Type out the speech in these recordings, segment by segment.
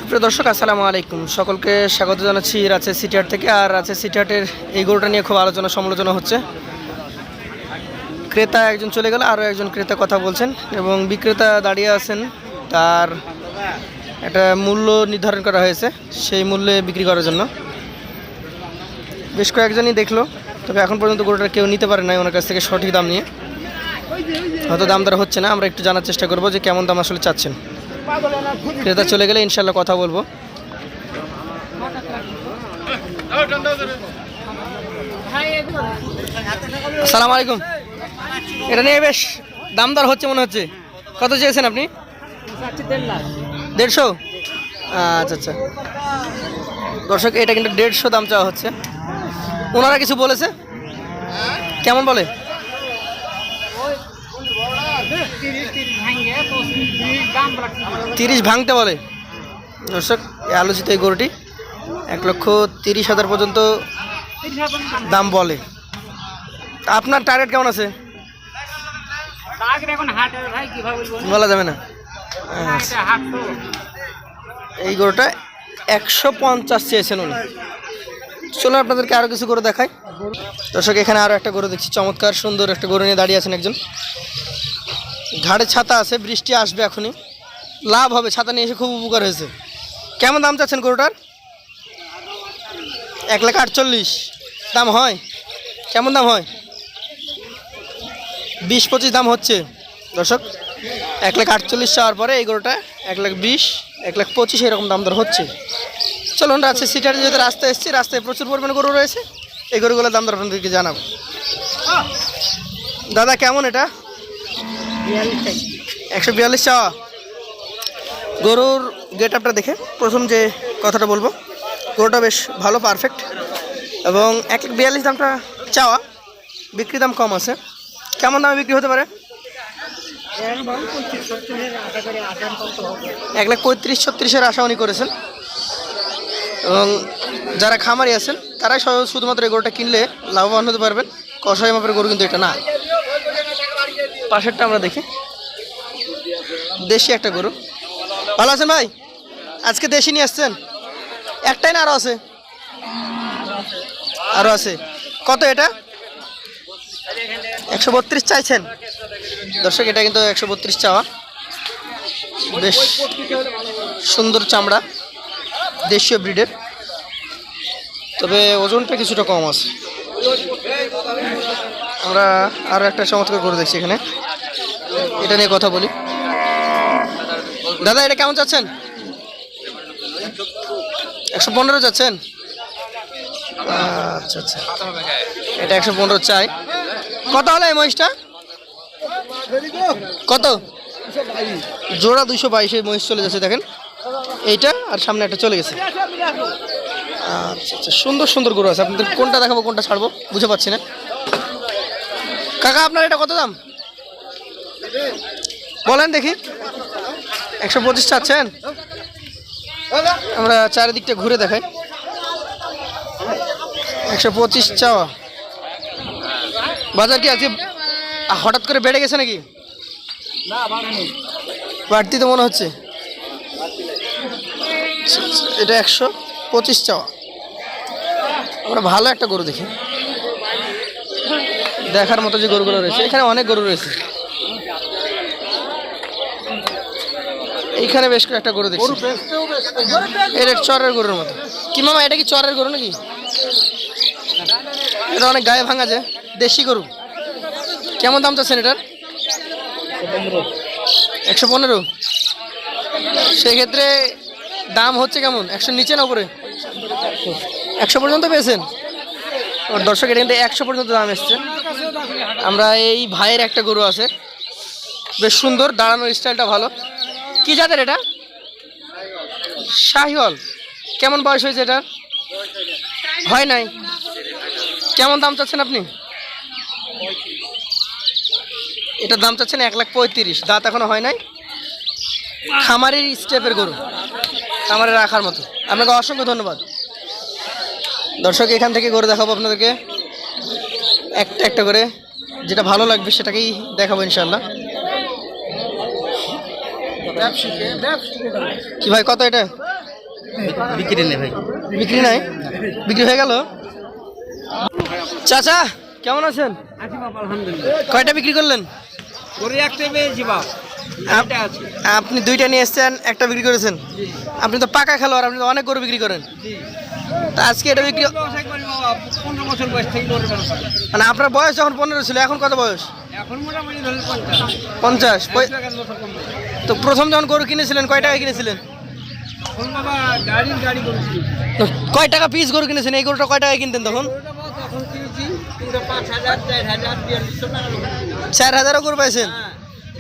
সুপ্রিয় দর্শক, আসসালামু আলাইকুম। সকলকে স্বাগত জানাচ্ছি রাজশাহী সিটি হাট থেকে। আর রাজশাহী সিটি হাটের এই গরুটা নিয়ে খুব আলোচনা সমালোচনা হচ্ছে। ক্রেতা একজন চলে গেল, আরও একজন ক্রেতা কথা বলছেন এবং বিক্রেতা দাঁড়িয়ে আছেন। তার একটা মূল্য নির্ধারণ করা হয়েছে, সেই মূল্যে বিক্রি করার জন্য। বেশ কয়েকজনই দেখলো, তবে এখন পর্যন্ত গরুটা কেউ নিতে পারে নাই ওনার কাছ থেকে সঠিক দাম নিয়ে। হয়তো দাম দর হচ্ছে না, আমরা একটু জানার চেষ্টা করবো যে কেমন দাম আসলে চাচ্ছেন। ক্রেতা চলে গেলে ইনশাল্লাহ কথা বলবো। আসসালামু আলাইকুম। এটা নিয়ে বেশ দাম দর হচ্ছে মনে হচ্ছে। কত চেয়েছেন আপনি? 150। আচ্ছা আচ্ছা দর্শক, এটা কিন্তু 150 দাম চাওয়া হচ্ছে। ওনারা কিছু বলেছে? কেমন বলে? 30 ভাঙতে বলে। দর্শক, আলোচিত এই গরুটি 1,30,000 পর্যন্ত দাম বলে। আপনার টার্গেট কেমন আছে? বলা যাবে না। এই গরুটা 150 চেয়েছেন উনি। চলো আপনাদেরকে আরও কিছু গরু দেখাই। দর্শক, এখানে আরও একটা গরু দেখছি, চমৎকার সুন্দর একটা গরু নিয়ে দাঁড়িয়ে আছেন একজন। ঘাড়ে ছাতা আছে, বৃষ্টি আসবে এখনই, লাভ হবে। ছাতা নিয়ে এসে খুব উপকার হয়েছে। কেমন দাম চাচ্ছেন গরুটার? 1,48,000 দাম হয়? কেমন দাম হয়? 20-25 দাম হচ্ছে। দর্শক, 1,48,000 চাওয়ার পরে এই গরুটা 1,20,000, 1,25,000 এরকম দাম দর হচ্ছে। চলুন, রাজশাহী সিটিতে যেহেতু রাস্তায় এসেছি, রাস্তায় প্রচুর পরিমাণে গরু রয়েছে, এই গরুগুলোর দাম দর আপনাদেরকে জানাবো। দাদা কেমন এটা? 142 চাওয়া। গরুর গেট আপটা দেখে প্রথম যে কথাটা বলবো, গরুটা বেশ ভালো, পারফেক্ট, এবং 1,42 দামটা চাওয়া। বিক্রি দাম কম আছে। কেমন দামে বিক্রি হতে পারে? 1,35,000-36,000 আশা উনি করেছেন। এবং যারা খামারি আছেন তারাই শুধুমাত্র এই গরুটা কিনলে লাভবান হতে পারবেন। কষাই মাপের গরু কিন্তু এটা না। পাশেরটা আমরা দেখি, দেশি একটা গরু। ভালো আছেন ভাই? আজকে দেশি নিয়ে আসছেন? একটাই না আরও আছে? আরও আছে। কত এটা? 132 চাইছেন। দর্শক, এটা কিন্তু 132 চাওয়া। বেশ সুন্দর চামড়া, দেশীয় ব্রিডের, তবে ওজনটা কিছুটা কম আছে। আমরা আরও একটা চমৎকার গরু দেখছি এখানে, এটা নিয়ে কথা বলি। দাদা, এটা কেমন চাচ্ছেন? 115 চাচ্ছেন? আচ্ছা আচ্ছা, এটা 115 চাই। কত হলো এই মহিষটা? কত? জোড়া 222 মহিষ চলে যাচ্ছে। দেখেন, এইটা আর সামনে একটা চলে গেছে। আচ্ছা আচ্ছা, সুন্দর সুন্দর গরু আছে। আপনাদের কোনটা দেখাবো কোনটা ছাড়বো বুঝে পাচ্ছি না। কাকা, আপনার এটা কত দাম বলেন দেখি? 125 চাচ্ছেন? আমরা চারিদিকটা ঘুরে দেখাই। 125 চাওয়া। বাজার কি আজকে হঠাৎ করে বেড়ে গেছে নাকি? বাড়তি তো মনে হচ্ছে। এটা 125 চাওয়া। আমরা ভালো একটা গরু দেখি, দেখার মতো যে গরুগুলো রয়েছে। এখানে অনেক গরু রয়েছে। এইখানে বেশ কয়েকটা গরু দেখছি। এটা চরের গরুর মতো। কি মামা, এটা কি চরের গরু নাকি? এটা অনেক গায়ে ভাঙা যে, দেশি গরু। কেমন দাম চাচ্ছেন এটার? 115। সেক্ষেত্রে দাম হচ্ছে কেমন? 100 নিচে না উপরে? 100 পর্যন্ত পেয়েছেন? দর্শক, এটা কিন্তু 100 পর্যন্ত দাম এসছে। আমরা এই ভাইয়ের একটা গরু আছে, বেশ সুন্দর, দাঁড়ানোর স্টাইলটা ভালো। কি জাতের এটা? শাহিওয়াল। কেমন বয়স হয়েছে এটার? হয় নাই। কেমন দাম চাচ্ছেন আপনি? এটার দাম চাচ্ছেন 1,35,000। দাঁত এখনো হয় নাই। খামারের স্টেপের গরু, খামারে রাখার মতো। আপনাকে অসংখ্য ধন্যবাদ। দর্শক, এখান থেকে গরু দেখাবো আপনাদেরকে একটা একটা করে, যেটা ভালো লাগবে সেটাকেই দেখাবো ইনশাল্লাহ। কি ভাই, কত এটা? বিক্রি নেই ভাই। বিক্রি নাই, বিক্রি হয়ে গেল। চাচা কেমন আছেন? কয়টা বিক্রি করলেন? আপনি দুইটা নিয়ে এসছেন, একটা বিক্রি করেছেন। আপনি তো পাকা খেলোয়াড়, আপনি তো অনেক গরু বিক্রি করেন। তা আজকে এটা বিক্রি, 15 বছর বয়স থেকে মানে আপনার বয়স যখন 15 ছিল, এখন কত বয়স? এখন মোটামুটি ধরেন 50। তো প্রথম যখন গরু কিনেছিলেন কয় টাকা কিনেছিলেন? এখন বাবা গাড়ি করেছি। তো কয় টাকা পিস গরু কিনেছেন? এই গরুটা কয় টাকায় কিনতেন তখন? তখন কিনেছি পুরো 5,000, 4,000, 4200 টাকা। 4000 গরু পাইছেন? হ্যাঁ,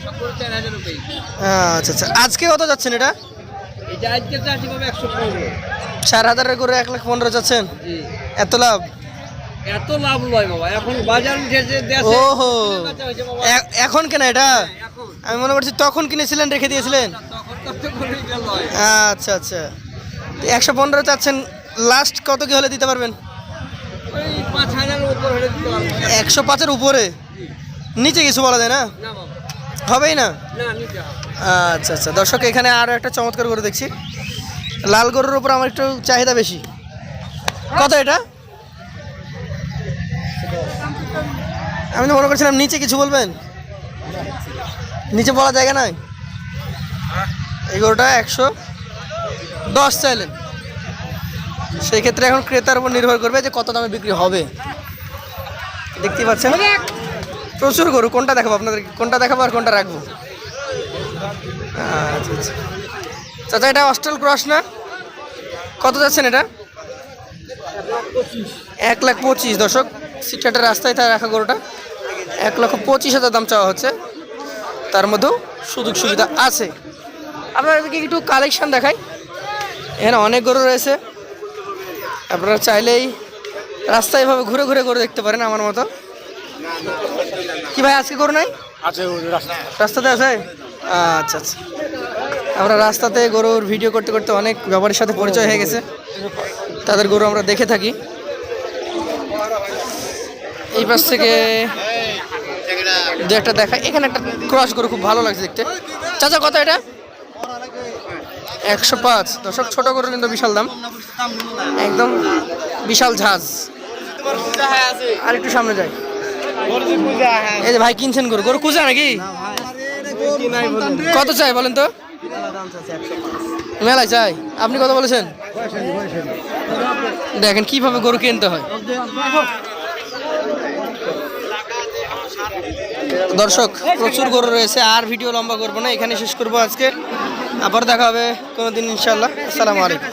সব করে 4,000 রুপি। আচ্ছা আচ্ছা। আজকে কত যাচ্ছেন এটা? এটা আজকে চাচ্ছি বাবা 115। 4000 গরু 1,15,000 যাচ্ছেন? জি। এত লাভ? এত লাভ লয় বাবা, এখন বাজার উঠেছে দেশে। ওহো, এখন কেন এটা? এখন আমি মনে করছি তখন কিনেছিলেন, রেখে দিয়েছিলেন। তখন কত করে গেল? আচ্ছা আচ্ছা। 115 চাচ্ছেন, লাস্ট কত কি হলে দিতে পারবেন? ওই 5,000 উপর হলে দিতে পারবো। 105-এর উপরে? নিচে কিছু বলা যায় না? না বাবা, হবেই না? না নিতে হবে। আচ্ছা আচ্ছা। দর্শক, এখানে আরও একটা চমৎকার গরু দেখছি। লাল গরুর উপর আমার একটু চাহিদা বেশি। কত এটা? আমি তো মনে করছিলাম নিচে কিছু বলবেন। নিচে বলা জায়গা নাই? এই গরুটা 110 চাইলেন। সেই ক্ষেত্রে এখন ক্রেতার উপর নির্ভর করবে যে কত দামে বিক্রি হবে। দেখতেই পাচ্ছেন প্রচুর গরু। কোনটা দেখাবো আপনাদের? কোনটা দেখাবো আর কোনটা রাখবো? আচ্ছা আচ্ছা। চাচা, এটা অস্ট্রেল ক্রস না? কত যাচ্ছেন এটা? 1,25,000। দর্শক, সিটকাটের রাস্তায় তাই রাখা গরুটা 1,25,000 দাম চাওয়া হচ্ছে। তার মধ্যেও সুযোগ সুবিধা আছে। আপনাদেরকে একটু কালেকশন দেখাই। এখানে অনেক গরু রয়েছে, আপনারা চাইলেই রাস্তায় এভাবে ঘুরে ঘুরে গরু দেখতে পারেন আমার মতো। কি ভাই, আজকে গরু নাই? রাস্তাতে আছে? আচ্ছা আচ্ছা। আমরা রাস্তাতে গরুর ভিডিও করতে করতে অনেক ব্যাপারের সাথে পরিচয় হয়ে গেছে। তাদের গরু আমরা দেখে থাকি। এই পাশ থেকে দু একটা দেখা। এখানে একটা ক্রস গরু খুব ভালো লাগছে দেখতে। চাচা, কত এটা? 105। দর্শক, ছোট গরু কিন্তু বিশাল দাম, একদম বিশাল ঝাঁজ। আর একটু সামনে যাই। এই যে ভাই কিনছেন গরু, গরু কুজা নাকি? কত চাই বলেন তো? মেলায় চাই। আপনি কত বলেছেন? দেখেন কিভাবে গরু কিনতে হয়। দর্শক, প্রচুর গরু রয়েছে। আর ভিডিও লম্বা করবো না, এখানে শেষ করবো আজকে। আবার দেখা হবে কোনোদিন ইনশাল্লাহ। আসসালামু আলাইকুম।